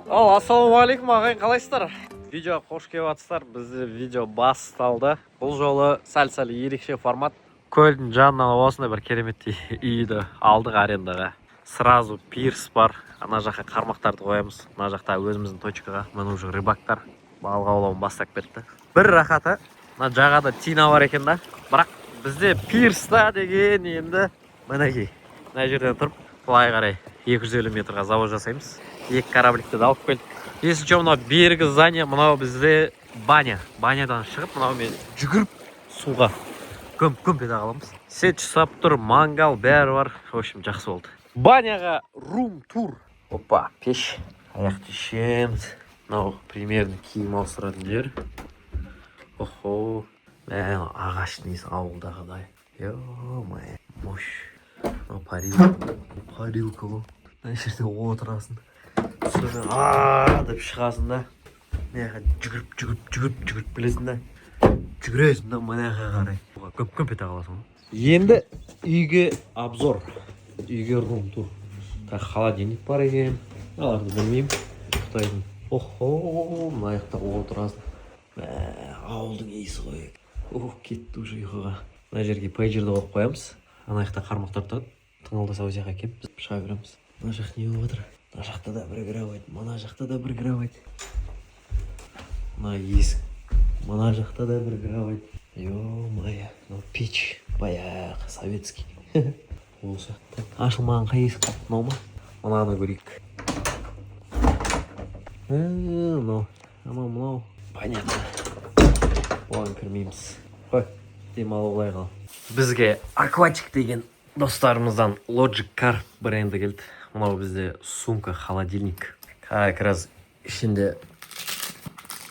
Ассалаумағалейкум ағайын, қалайсыздар? Видео қош келіп жатсыздар. Бізде видео басталды. Бұл жолы сәл-сәл ерекше формат. Көлдің жанынан осындай бір керемет үйді алдық арендаға. Сразу пирс бар. Ана жаққа қармақтарды қоямыз. Ана жақта өзіміздің точкаға. Мына уже рыбактар балық аулауын бастап кетті. Бір рахаты, мына жағада тина бар екен да. Бірақ бізде пирста деген енді мінекей. Мына жерден тұрып, былай қарай 250 метрға завод жасаймыз. Екі корабликті алып келдік. Если что, мынау бергі здание, мынау бізде баня. Банядан шығып, мынау мен жүгіріп суға көмп ете қаламыз. Сет жасап тұр, мангал бәрі бар. В общем, жақсы болды. Баняға рум-тур. Опа, пеш. Аяқты ішеміз. Мынау примерно киім ауыстыратын жер. Охо. Ағаштың иісі ауылдағыдай. Ё-май, мош. Мынау парилка ғой. Мына жерде отырасың. Соны деп шығасың да. Мынаға жүгіріп білесің да. Жүгіресің да мынаға қарай. Көмп ете қаласың. Енді үйге обзор. Үйге рум-тур. Холодильник бар екен. Аларды білмеймін. Қытайдың. Охо, мына жақта отырасың. Ауылдың иісі ғой. Кетті уже ұйқыға. Мына жерге пейджерді қойып қоямыз. Ана жақта қармақтар тұрады. Тыңылдаса ол жаққа келіп біз шыға береміз. Мына жақ не болып жатыр? Мына жақта да бір гравайт, мына жақта да бір гравайт. Мына есік, мына жақта да бір гравайт. Ё-мая, мынау пеш, баяғы советский. Осы. Ашылмаған қай есік? Мынау ма? Мынаны көрейік. Мынау. Понятно. Оған кірмейміз. Қой, демалы олай қал. Бізге акватик деген достарымыздан Logic Car бренді келді. Мынау бізде сумка, холодильник. Как раз ішінде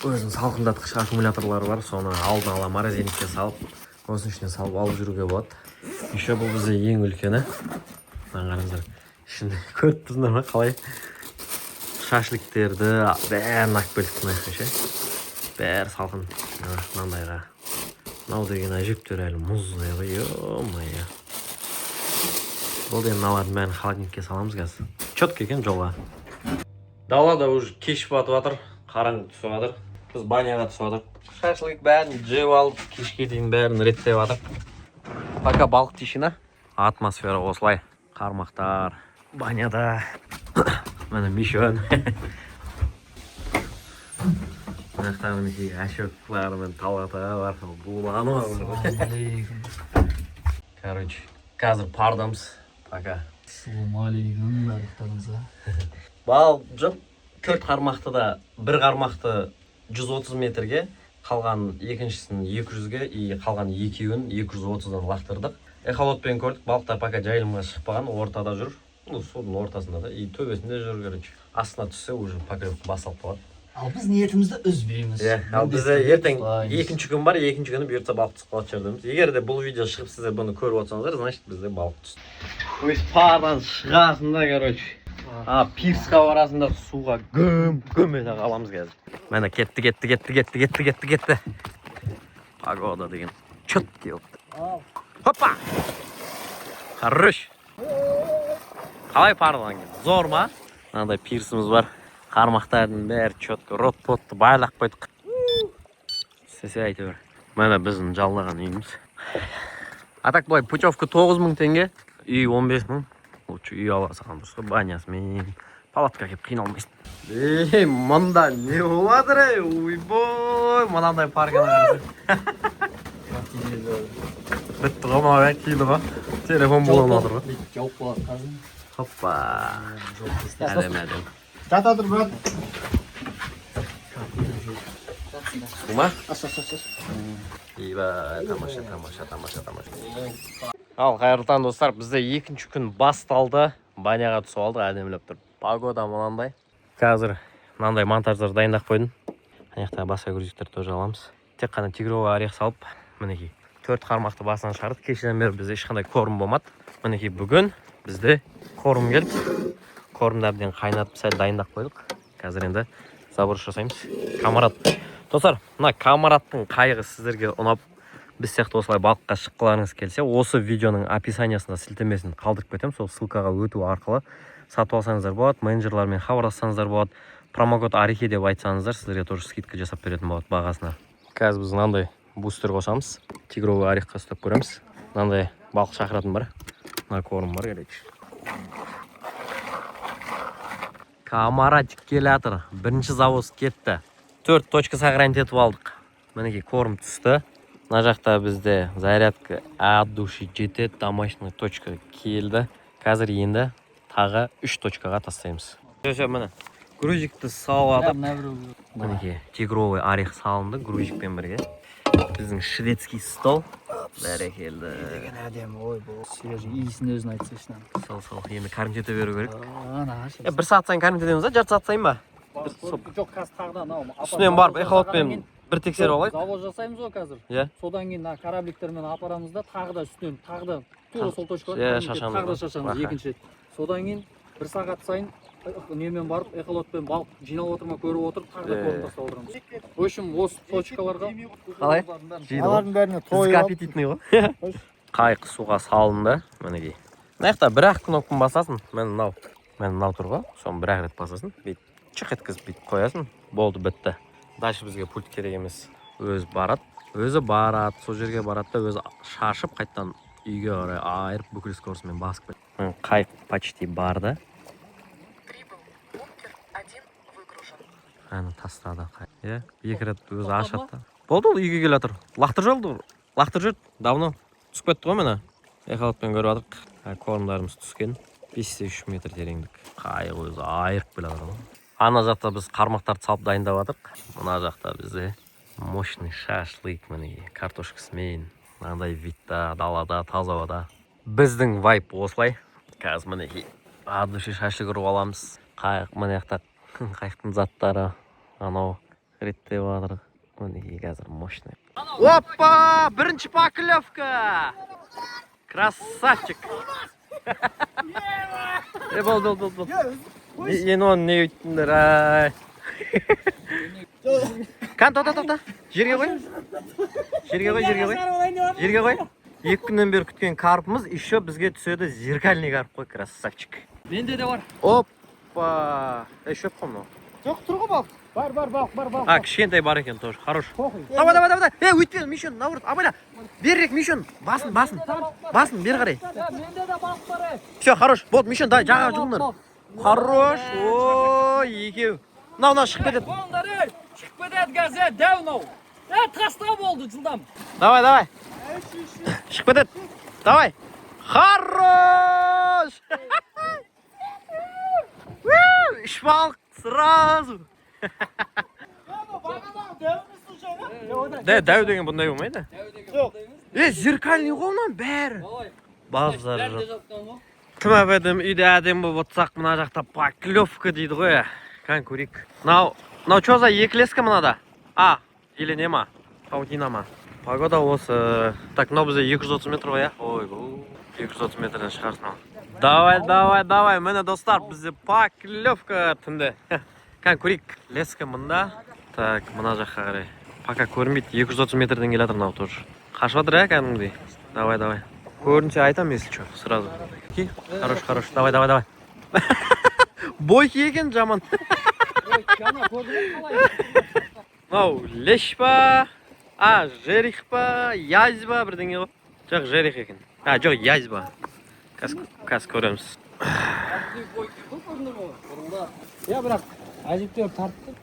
өзінің салқындатқыш аккумуляторлары бар. Соны алдын ала морозильникке салып, осының ішіне салып алып жүруге болады. Еще бұл бізде ең үлкені. Қараңыздар. Ішінде көріп тұрсыңдар ма қалай? Шашликтерді бәрін алып келдік мына жаққа. Бәрі салқын. Мынандайға. Мынау деген әжептәуір әлі мұздай ғой. Ё-мая. Бұл деген мыналардың бәрін холодильникке саламыз қазір. Четко екен жолға. Далада уже кеш батып жатыр, қараңғы түсіп жатыр. Біз баняға түсіп жатыр. Шашлык бәрін жеп алып, кешке дейін бәрін реттеп жатыр. Пока балық тишина. Атмосфера осылай. Қармақтар баняда. Міне мишон. Мынақтағы мінекей әшөкклар мен талата бар. Буланы бар. Короче, қазір пардамыз. Пока. Ассалаумағалейкум, барлықтарыңызға. Бал жоқ, 4 қармақты да, бір қармақты 130 метрге, қалған екіншісін 200-ге, қалған екеуін 230-дан лақтырдық. Эхолотпен көрдік, балықтар пока жайылымға шықпаған, ортада жүр. Судың ортасында да, төбесінде жүр, короче. Астына түссе, уже поклевка басталып қалады. Ал біз ниетімізді үзбейміз. Ал бізде ертең екінші күн бар, екінші күні бұйыртса балық түсіп қалады жердеміз. Егер де бұл видео шығып сіздер бұны көріп отырсаңыздар, значит бізде балық түсті. Өз пардан шығасың да, короче. Пирсқа барасың да суға гөм ете қаламыз қазір. Мәне кетті. Погода деген чөт деп. Хоппа! Хорош! Қалай пардан кен? Зор ма? Мынандай пирсіміз бар. Қармақтардың бәрі чөткі, рот-потты байлақ қойдық. Сесе әйті бір. Мәне біздің жаллаған үйіміз. Атак былай, путевка 9000 теңге, үй 15000. Лучше үй аласаған дұрыс, банясымен, палатқа кеп қиналмайсың. Мұнда не боладыр, ойбой, мұнандай паркана қарсы. Бітті ғой, мына киді ғой. Телефон болуын отыр ғой. Жауып болады қазір. Хоппа. Әдем. Жата тұр, брат. Бұма? Ас. Ибай, тамаша. Ал, қайырлы таң достар, бізде екінші күн басталды. Баняға түсіп алдық, әдемілеп тұр. Погода мынандай. Қазір мынандай монтаждар дайындап қойдым. Аяқтағы басқа грузиктер тоже аламыз. Тек қана тигровый орех салып, мінекей 4 қармақты басынан шығардық. Кешеден бері бізде ешқандай корм болмады. Мінекей бүгін бізде корм келді. Кормды әбден қайнатып, сәл дайындап қойдық. Қазір енді забұрыш жасаймыз. Камарат. Достар, мына камараттың қайығы сіздерге ұнап, біз сияқты осылай балыққа шыққыларыңыз келсе, осы видеоның описаниясында сілтемесін қалдырып кетемін. Сол ссылкаға өту арқылы сатып алсаңыздар болады, менеджерлармен хабарлассаңыздар болады. промокод Арихи деп айтсаңыздар, сіздерге тоже скидка жасап беретін болады бағасына. Қазір біз мынандай бустер қосамыз. Тигровый орехқа ұстап көреміз. Мынандай балық шақыратын бар. Мына корм бар, короче. Камаратик келатыр. Бірінші завоз кетті. 4 точка сохранить етіп алдық. Мінекей корм түсті. Мына жақта бізде зарядка от души жетеді. Домашний точка келді. Қазір енді тағы 3 точкаға тастаймыз. Все, міне. Грузикті салып алдық. Мінекей тигровый орех салынды грузикпен бірге. Біздің шведский стол. Бәрекелді. Деген әдемі, ой, бұл свежий иісін өзін айтса шынан. Сол, енді кәрімтете беру керек. Ана, Бір сағат сайын кәрімтетеміз ба, жарты сағат сайын ба? жоқ, қазір тағда анау. Үстінен барып, эхолотпен бір тексеріп алайық. Завоз жасаймыз ғой қазір. Иә. Содан кейін корабликтермен апарамыз да, тағы да үстінен, тағы да тура сол точкаға. Иә, шашамыз. Тағы да шашамыз екінші рет. Содан кейін бір сағат сайын немен барып, эхолотпен балық жинап отыр ма, көріп отырып, тағы да корм тастап отырамыз. В общем, осы точкаларға Қалай? алардың бәріне Бізге аппетитный ғой. Қайық суға салынды, мінекей. Мына бір-ақ кнопканы басасың, мынау тұр ғой, соны бір-ақ рет басасың. Бейт чық еткізіп бейт қоясың, болды, бітті. Дальше бізге пульт керек емес. Өзі барады, сол жерге барады да өзі шашып, қайттан үйге қарай айырып бүкіл скоростьмен басып кетті. Қайық почти барды. Әні тастады қайық. Екі рет өзі ашатты. Болды ол үйге келе жатыр. Лақтыр жүр. Давно түсіп кетті ғой мені. Эхолотпен көріп жатырық. Кормдарымыз түскен. 5-3 метр тереңдік. Қайық өзі айырып келе жатыр. Ана жақта біз қармақтарды салып дайындап жатырық. Мына жақта бізде мощный шашлык, мінекей, картошкасымен. Мынандай видта, далада, таза ауада. Біздің вайп осылай. Қазір мінекей от души шашлык ұрып аламыз. Қайық мына жақта қайықтың заттары. Анау реттеп жатыр. Мінекей қазір мощный. Опа! Бірінші поклевка! Красавчик! Бол. Енді оны не өйттіңдер, ай. Тоқта. Жерге қой. 2 күннен бері күткен карпымыз еще бізге түседі, зеркальный карп қой, красавчик. Менде де бар. Опа! Еще қомно. Жоқ, тұрғы балық. Бар. Кішкентай бар екен тоже, хорош. Давай. Өйтпен, Мишон, наоборот, абайла. Берірек, Мишон, басын. Басын, бер қарай. Менде де балық бар. Все, хорош. Болды, Мишон, дай, жаға жұлыныр. Хорош. Ой, екеу. Мынау шығып кетеді. Шығып кетеді газет, дәу нау. Таста болды жылдам. Давай. Шығып кетеді. Давай. Хорош. Үш балық сразу. Дәу деген бұндай болмайды. Зеркальный қолынан бәрі. Базар жоқ. Кім әбедім, үйде әдем болып отсақ, мына жақта поклевка дейді ғой. Қан көрейік. Мынау чо за екілескі мынада? Или нема? Паутина ма? Погода осы. Так, мынау бізде 230 метр ғой, ой, 230 метрден шығарсын ал. Давай, мені достар, бізде поклевка түнде. Қан көрейік. Леска мында. Так, мына жаққа қарай. Пока көрмейді, 230 метрден келатыр мынау тоже. Қашып жатыр, кәдімгідей. Давай. Көрінше айтам, если что, сразу. Хорош, давай. Бойки екен жаман. Мынау леш па, жерих па, язь ба, бірдеңе ғой. Жоқ, жерих екен. Жоқ, язь ба. Қазір көреміз. Я бірақ әжептеуір тартты.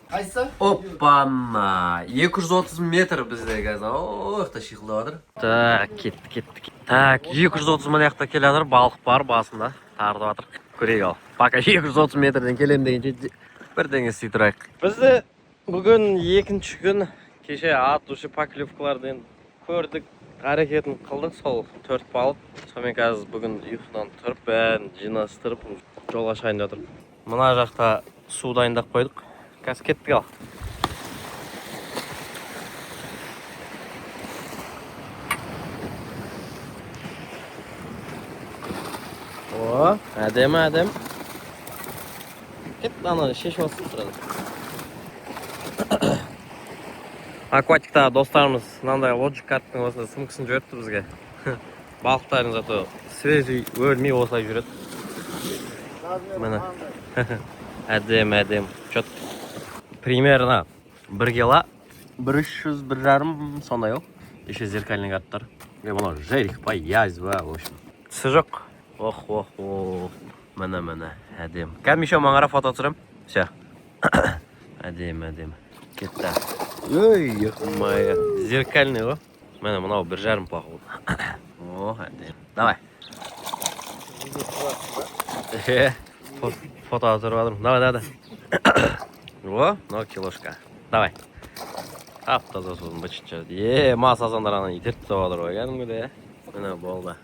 Қайсы? Оппана, 230 метр бізде қазір. Оқта шиқылдап жатыр. Так, кетті. Так, 230 мына келе жатыр, балық бар басында. Тартып жатыр. Көрейік ал. Пока 230 метрден келем дегенше бірдеңе істей тұрайық. Бізді бүгін екінші күн кеше от души поклевкалардан көрдік. Әрекетін қылдық, сол 4 балық. Сонымен қазір бүгін ұйқыдан тұрып, бәрін жинастырып, жолға шығайын жатыр. Мына жақта су дайындап қойдық. Қазір кеттік ал. О, әдем. Кет, ана шешіп алсын сразу. Акватикта достарымыз мынандай лоджик карттың осында сымкысын жіберіпті бізге. Балықтарын зато свежий өлмей осылай жүреді. Міне. Әдем. Чот. Примерно 1 кило 300 жарым сондай ау. Еще зеркальный карттар. Мына жерикпа, язва, в общем. Тісі жоқ. Ох. Міне. Әдем. Кәдім еще маңара фото түсірем. Все. Әдем. Кетті. Ой, ехмайя. Зеркальный ғой. Міне мынау 1 жарым походу. О, әдем. Давай. Фото түсіріп жатырмын. Давай. О, мынау килошка. Давай. Тап-таза судың бычытшы. Ма сазандар ана итертіп жатыр ғой кәдімгідей. Міне болды.